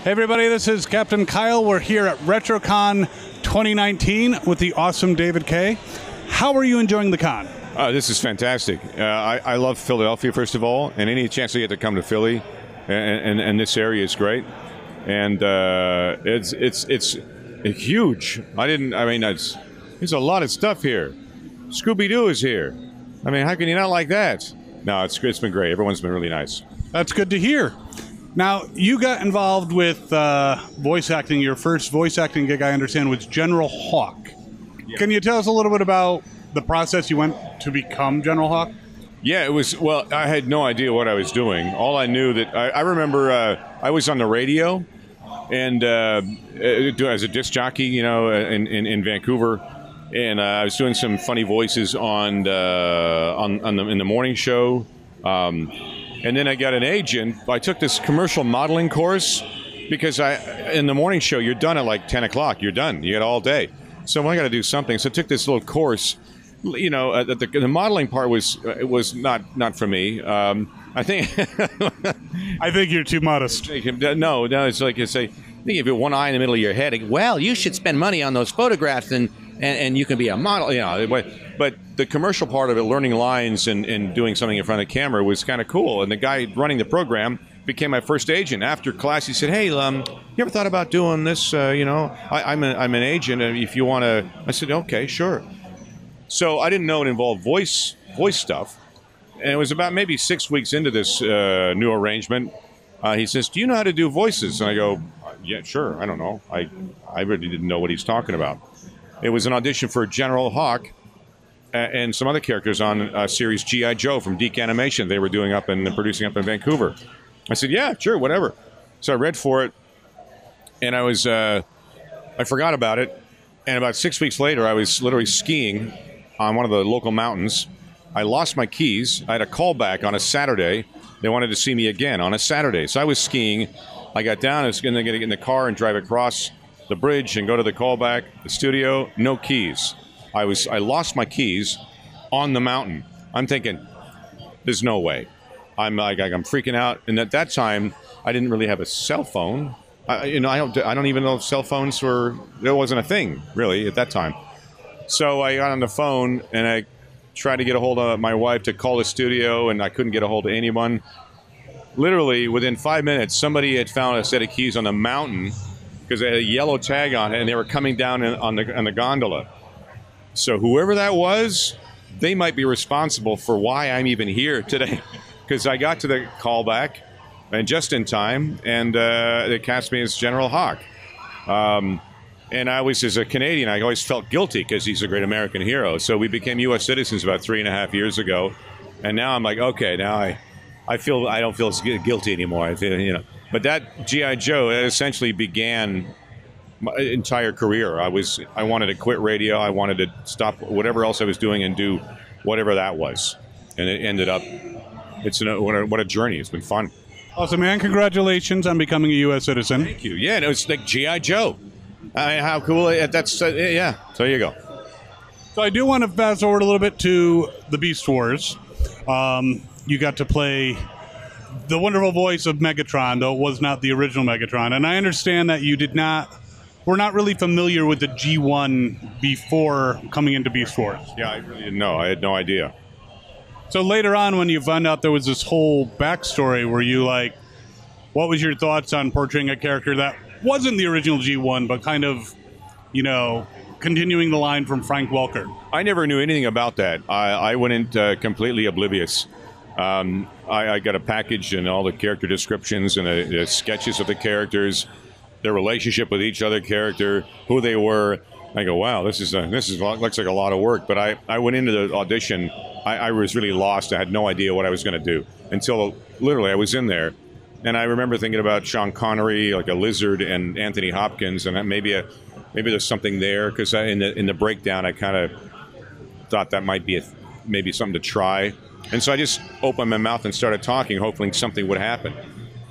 Hey everybody, this is Captain Kyle. We're here at RetroCon 2019 with the awesome David Kaye. How are you enjoying the con? This is fantastic. I love Philadelphia, first of all, and any chance I get to come to Philly, and this area is great. And it's huge. There's a lot of stuff here. Scooby-Doo is here. I mean, how can you not like that? No, it's been great. Everyone's been really nice. That's good to hear. Now, you got involved with voice acting. Your first voice acting gig, I understand, was General Hawk. Yeah. Can you tell us a little bit about the process you went to become General Hawk? Yeah, it was, well, I had no idea what I was doing. All I knew that, I remember I was on the radio, and as a disc jockey, you know, in Vancouver, and I was doing some funny voices in the morning show. And then I got an agent. I took this commercial modeling course because in the morning show, you're done at like 10 o'clock. You're done. You got all day. So I got to do something. So I took this little course. You know, the modeling part was not for me. I think I think you're too modest. No, it's like you say. I think if you have one eye in the middle of your head, well, you should spend money on those photographs and you can be a model. You know, but the commercial part of it, learning lines and doing something in front of the camera, was kind of cool. And the guy running the program became my first agent. After class, he said, "Hey, you ever thought about doing this? You know, I'm an agent. And if you want to," I said, "Okay, sure." So I didn't know it involved voice stuff, and it was about maybe 6 weeks into this new arrangement. He says, "Do you know how to do voices?" And I go, "Yeah, sure. I don't know. I really didn't know what he's talking about." It was an audition for General Hawk and some other characters on a series G.I. Joe from Deke Animation. They were doing producing up in Vancouver. I said, "Yeah, sure, whatever." So I read for it, and I forgot about it. And about 6 weeks later, I was literally skiing on one of the local mountains. I lost my keys. I had a callback on a Saturday. They wanted to see me again on a Saturday. So I was skiing. I got down. I was going to get in the car and drive across the bridge and go to the callback, the studio. No keys. I lost my keys on the mountain. I'm thinking, there's no way. I'm freaking out. And at that time, I didn't really have a cell phone. I don't even know if cell phones there wasn't a thing really at that time. So I got on the phone and I tried to get a hold of my wife to call the studio, and I couldn't get a hold of anyone. Literally within 5 minutes, somebody had found a set of keys on the mountain because they had a yellow tag on it, and they were coming down on the gondola. So whoever that was, they might be responsible for why I'm even here today, because I got to the callback and just in time, and they cast me as General Hawk. And I was, as a Canadian, I always felt guilty because he's a great American hero. So we became U.S. citizens about 3.5 years ago, and now I'm like, okay, now I don't feel guilty anymore. I feel, you know. But that G.I. Joe, that essentially began my entire career. I wanted to quit radio. I wanted to stop whatever else I was doing and do whatever that was. And it ended up, what a journey. It's been fun. Awesome, man. Congratulations on becoming a U.S. citizen. Thank you. Yeah, and it was like G.I. Joe. I mean, how cool. That's, yeah. So there you go. So I do want to fast forward a little bit to the Beast Wars. You got to play the wonderful voice of Megatron, though it was not the original Megatron. And I understand that you were not really familiar with the G1 before coming into Beast Wars. Yeah, I really didn't know. I had no idea. So later on, when you found out there was this whole backstory, were you like, what was your thoughts on portraying a character that wasn't the original G1, but kind of, you know, continuing the line from Frank Welker? I never knew anything about that. I went in completely oblivious. I got a package and all the character descriptions and the sketches of the characters, their relationship with each other character, who they were. I go, wow, this looks like a lot of work. But I went into the audition. I was really lost. I had no idea what I was going to do until literally I was in there. And I remember thinking about Sean Connery, like a lizard, and Anthony Hopkins, and maybe there's something there, because in the breakdown I kind of thought that might be maybe something to try. And so I just opened my mouth and started talking, hoping something would happen.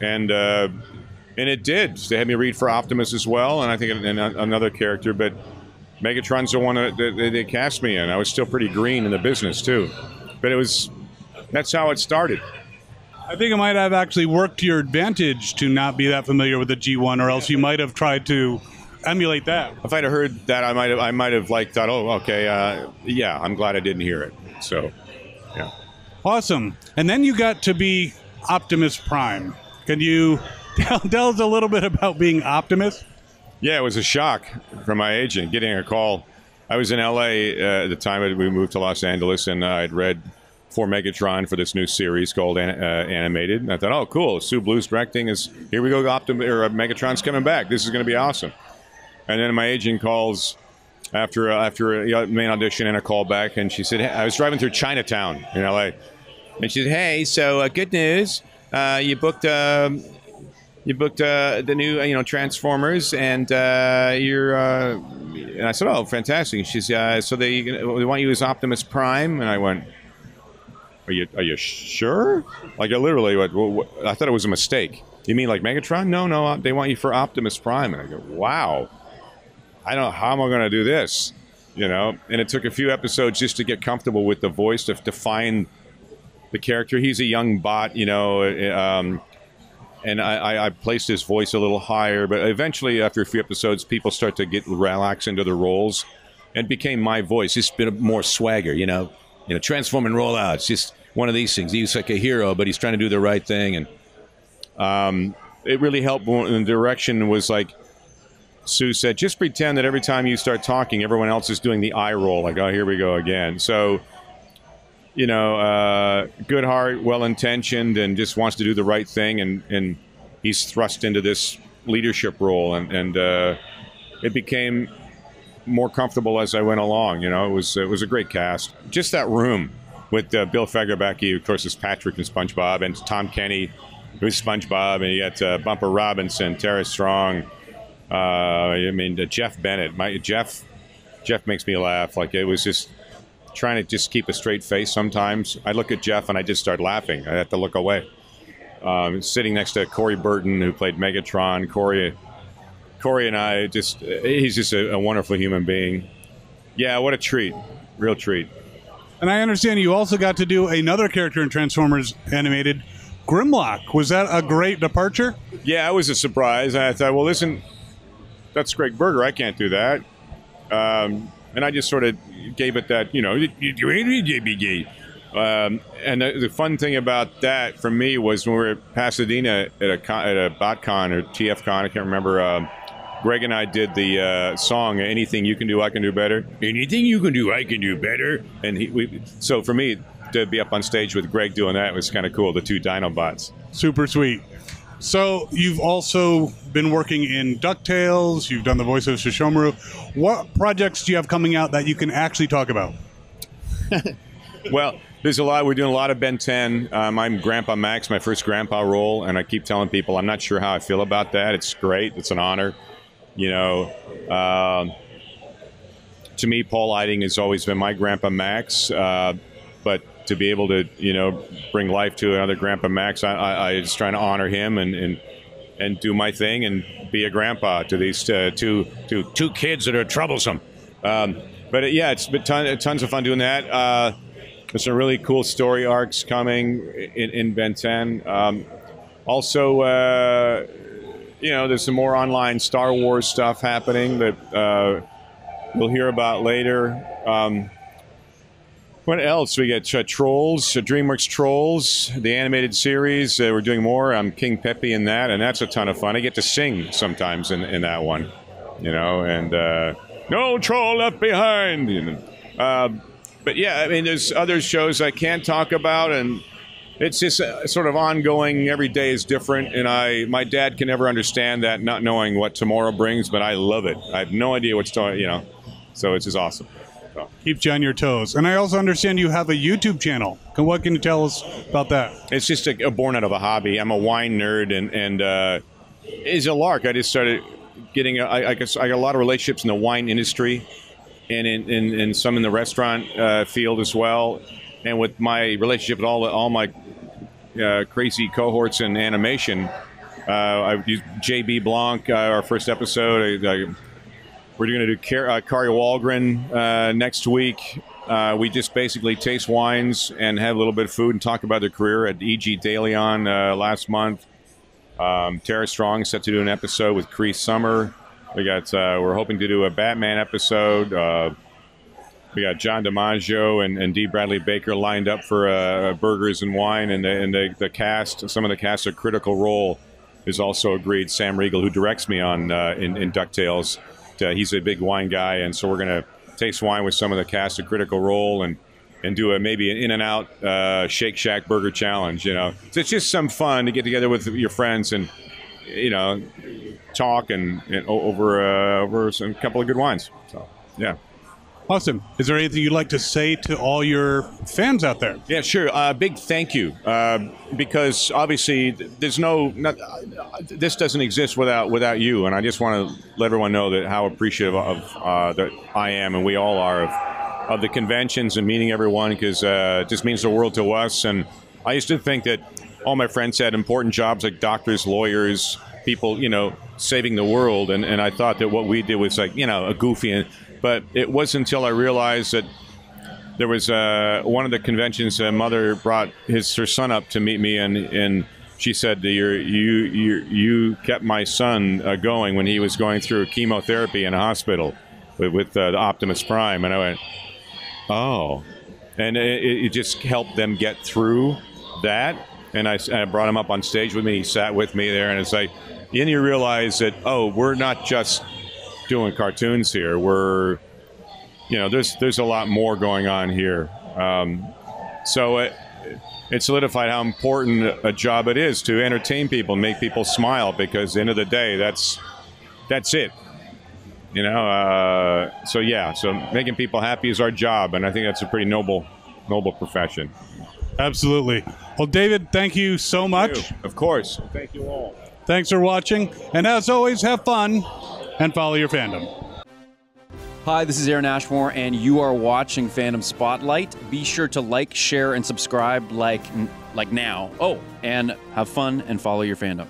And it did. They had me read for Optimus as well, and I think another character, but Megatron's the one that they cast me in. I was still pretty green in the business, too. But that's how it started. I think it might have actually worked to your advantage to not be that familiar with the G1, or else you might have tried to emulate that. If I'd have heard that, I might have like thought, oh, okay, yeah, I'm glad I didn't hear it. So, yeah. Awesome. And then you got to be Optimus Prime. Can you tell us a little bit about being Optimus? Yeah, it was a shock from my agent getting a call. I was in L.A. At the time we moved to Los Angeles, and I'd read for Megatron for this new series called Animated. And I thought, oh, cool. Sue Bluth's directing. Here we go. Megatron's coming back. This is going to be awesome. And then my agent calls after a main audition and a call back, and she said, hey, I was driving through Chinatown in L.A. And she said, hey, so good news. You booked the new Transformers, and you're. And I said, oh, fantastic. And she said, so they want you as Optimus Prime, and I went, Are you sure? Like, I literally, I thought it was a mistake. You mean like Megatron? No, they want you for Optimus Prime. And I go, wow. I don't know, how am I going to do this? And it took a few episodes just to get comfortable with the voice, to find the character. He's a young bot, and I placed his voice a little higher. But eventually, after a few episodes, people start to get relaxed into the roles, and it became my voice. It's been more swagger, transform and roll out. It's just one of these things. He's like a hero, but he's trying to do the right thing. And it really helped when the direction was like, Sue said, just pretend that every time you start talking, everyone else is doing the eye roll. Like, oh, here we go again. So, good heart, well-intentioned, and just wants to do the right thing. And he's thrust into this leadership role. And it became more comfortable as I went along. It was a great cast. Just that room with Bill Fagerbakke, of course, is Patrick and SpongeBob, and Tom Kenny, who's SpongeBob, and you got Bumper Robinson, Tara Strong. Jeff Bennett. Jeff makes me laugh. Like, it was just trying to just keep a straight face. Sometimes I look at Jeff and I just start laughing. I have to look away. Sitting next to Corey Burton, who played Megatron. Corey and I he's just a wonderful human being. Yeah, what a treat. Real treat. And I understand you also got to do another character in Transformers Animated, Grimlock. Was that a great departure? Yeah, it was a surprise. I thought, well, listen, that's Greg Berger. I can't do that. And I just sort of gave it that, and the fun thing about that for me was when we were at Pasadena at a BotCon or TFCon, I can't remember. Greg and I did the song "Anything You Can Do, I Can Do Better." Anything you can do, I can do better. And so for me to be up on stage with Greg doing that was kind of cool. The two Dinobots. Super sweet. So you've also been working in DuckTales. You've done the voice of Sesshomaru. What projects do you have coming out that you can actually talk about? Well, there's a lot. We're doing a lot of Ben 10. I'm Grandpa Max, my first grandpa role, and I keep telling people I'm not sure how I feel about that. It's great. It's an honor. To me, Paul Eiding has always been my Grandpa Max. But to be able to, bring life to another Grandpa Max, I just trying to honor him and do my thing and be a grandpa to these two kids that are troublesome. But yeah, it's been tons of fun doing that. There's some really cool story arcs coming in Ben 10. Also, there's some more online Star Wars stuff happening that we'll hear about later. What else? We got Trolls, DreamWorks Trolls, the animated series. We're doing more. I'm King Pepe in that, and that's a ton of fun. I get to sing sometimes in that one, and no troll left behind. But yeah, there's other shows I can't talk about, and it's just sort of ongoing. Every day is different, and my dad can never understand that, not knowing what tomorrow brings, but I love it. I have no idea what's going, so it's just awesome. So. Keeps you on your toes. And I also understand you have a YouTube channel. What can you tell us about that? It's just born out of a hobby. I'm a wine nerd, and it's a lark. I just started getting, I got a lot of relationships in the wine industry and in some in the restaurant field as well. And with my relationship with all my crazy cohorts in animation, I used J.B. Blanc, our first episode. We're going to do Kari Wahlgren next week. We just basically taste wines and have a little bit of food and talk about their career. At E.G. DeLeon last month. Tara Strong set to do an episode with Cree Summer. We're hoping to do a Batman episode. We got John DiMaggio and D. Bradley Baker lined up for Burgers and Wine, and the cast. Some of the cast of Critical Role is also agreed. Sam Riegel, who directs me on in DuckTales, he's a big wine guy, and so we're going to taste wine with some of the cast of Critical Role and do maybe an In-N-Out Shake Shack burger challenge. So it's just some fun to get together with your friends and talk and over a couple of good wines. So yeah. Awesome. Is there anything you'd like to say to all your fans out there? Yeah, sure. Big thank you, because obviously this doesn't exist without you, and I just want to let everyone know that how appreciative of that I am, and we all are, of the conventions and meeting everyone, because it just means the world to us. And I used to think that all my friends had important jobs like doctors, lawyers, people, saving the world, and I thought that what we did was like, a goofy. But it wasn't until I realized that there was one of the conventions. A mother brought her son up to meet me, and she said, "You kept my son going when he was going through chemotherapy in a hospital with the Optimus Prime." And I went, "Oh," and it just helped them get through that. And I brought him up on stage with me. He sat with me there, and it's like, then you realize that we're not just doing cartoons here. We're, there's a lot more going on here. So it solidified how important a job it is to entertain people, make people smile, because at the end of the day, that's it. So making people happy is our job, and I think that's a pretty noble profession. Absolutely. Well, David, thank you so much. Of course. Thank you all. Thanks for watching, and as always, have fun and follow your fandom. Hi, this is Aaron Ashmore, and you are watching Fandom Spotlight. Be sure to like, share, and subscribe like now. Oh, and have fun and follow your fandom.